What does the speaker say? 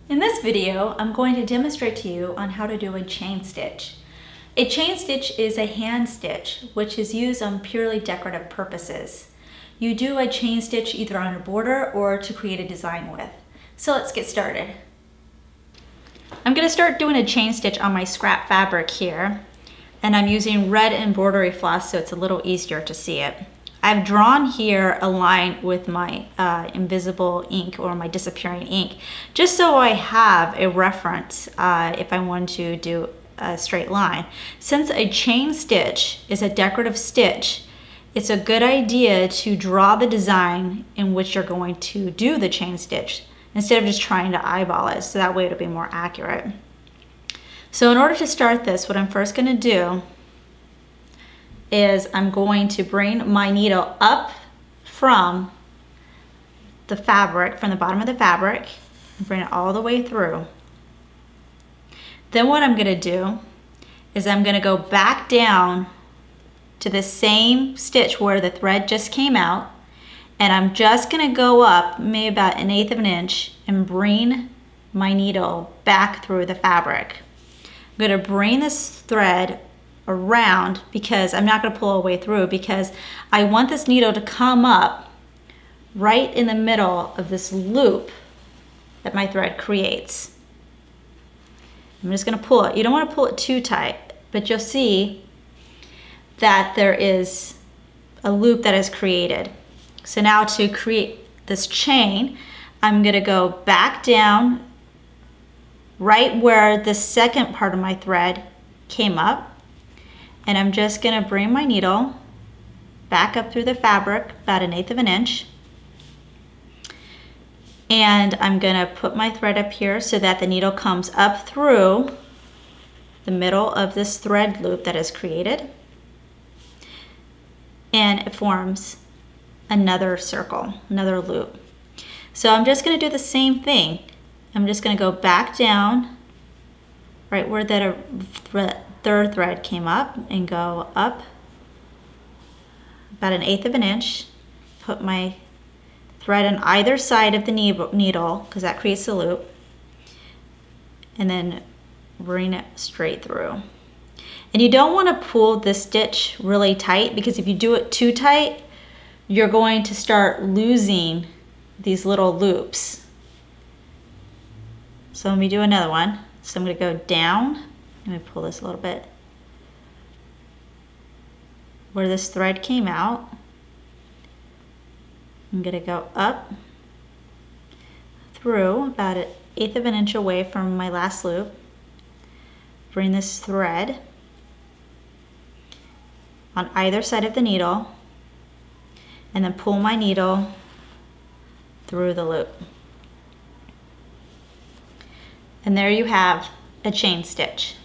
In this video, I'm going to demonstrate to you on how to do a chain stitch. A chain stitch is a hand stitch, which is used on purely decorative purposes. You do a chain stitch either on a border or to create a design with. So let's get started. I'm going to start doing a chain stitch on my scrap fabric here, and I'm using red embroidery floss so it's a little easier to see it. I've drawn here a line with my invisible ink or my disappearing ink, just so I have a reference if I want to do a straight line. Since a chain stitch is a decorative stitch, it's a good idea to draw the design in which you're going to do the chain stitch instead of just trying to eyeball it, so that way it'll be more accurate. So in order to start this, what I'm first going to do is I'm going to bring my needle up from the fabric, from the bottom of the fabric, and bring it all the way through. Then what I'm going to do is I'm going to go back down to the same stitch where the thread just came out, and I'm just going to go up maybe about 1/8 of an inch and bring my needle back through the fabric. I'm going to bring this thread around because I'm not going to pull all the way through, because I want this needle to come up right in the middle of this loop that my thread creates. I'm just going to pull it. You don't want to pull it too tight, but you'll see that there is a loop that is created. So now to create this chain, I'm going to go back down right where the second part of my thread came up, and I'm just going to bring my needle back up through the fabric about 1/8 of an inch, and I'm going to put my thread up here so that the needle comes up through the middle of this thread loop that is created, and it forms another circle, another loop. So I'm just going to do the same thing. I'm just going to go back down right where that third thread came up and go up about 1/8 of an inch, put my thread on either side of the needle because that creates the loop, and then bring it straight through. And you don't want to pull this stitch really tight, because if you do it too tight, you're going to start losing these little loops. So let me do another one. So I'm going to go down. Let me pull this a little bit. Where this thread came out, I'm going to go up through about 1/8 of an inch away from my last loop. Bring this thread on either side of the needle, and then pull my needle through the loop. And there you have a chain stitch.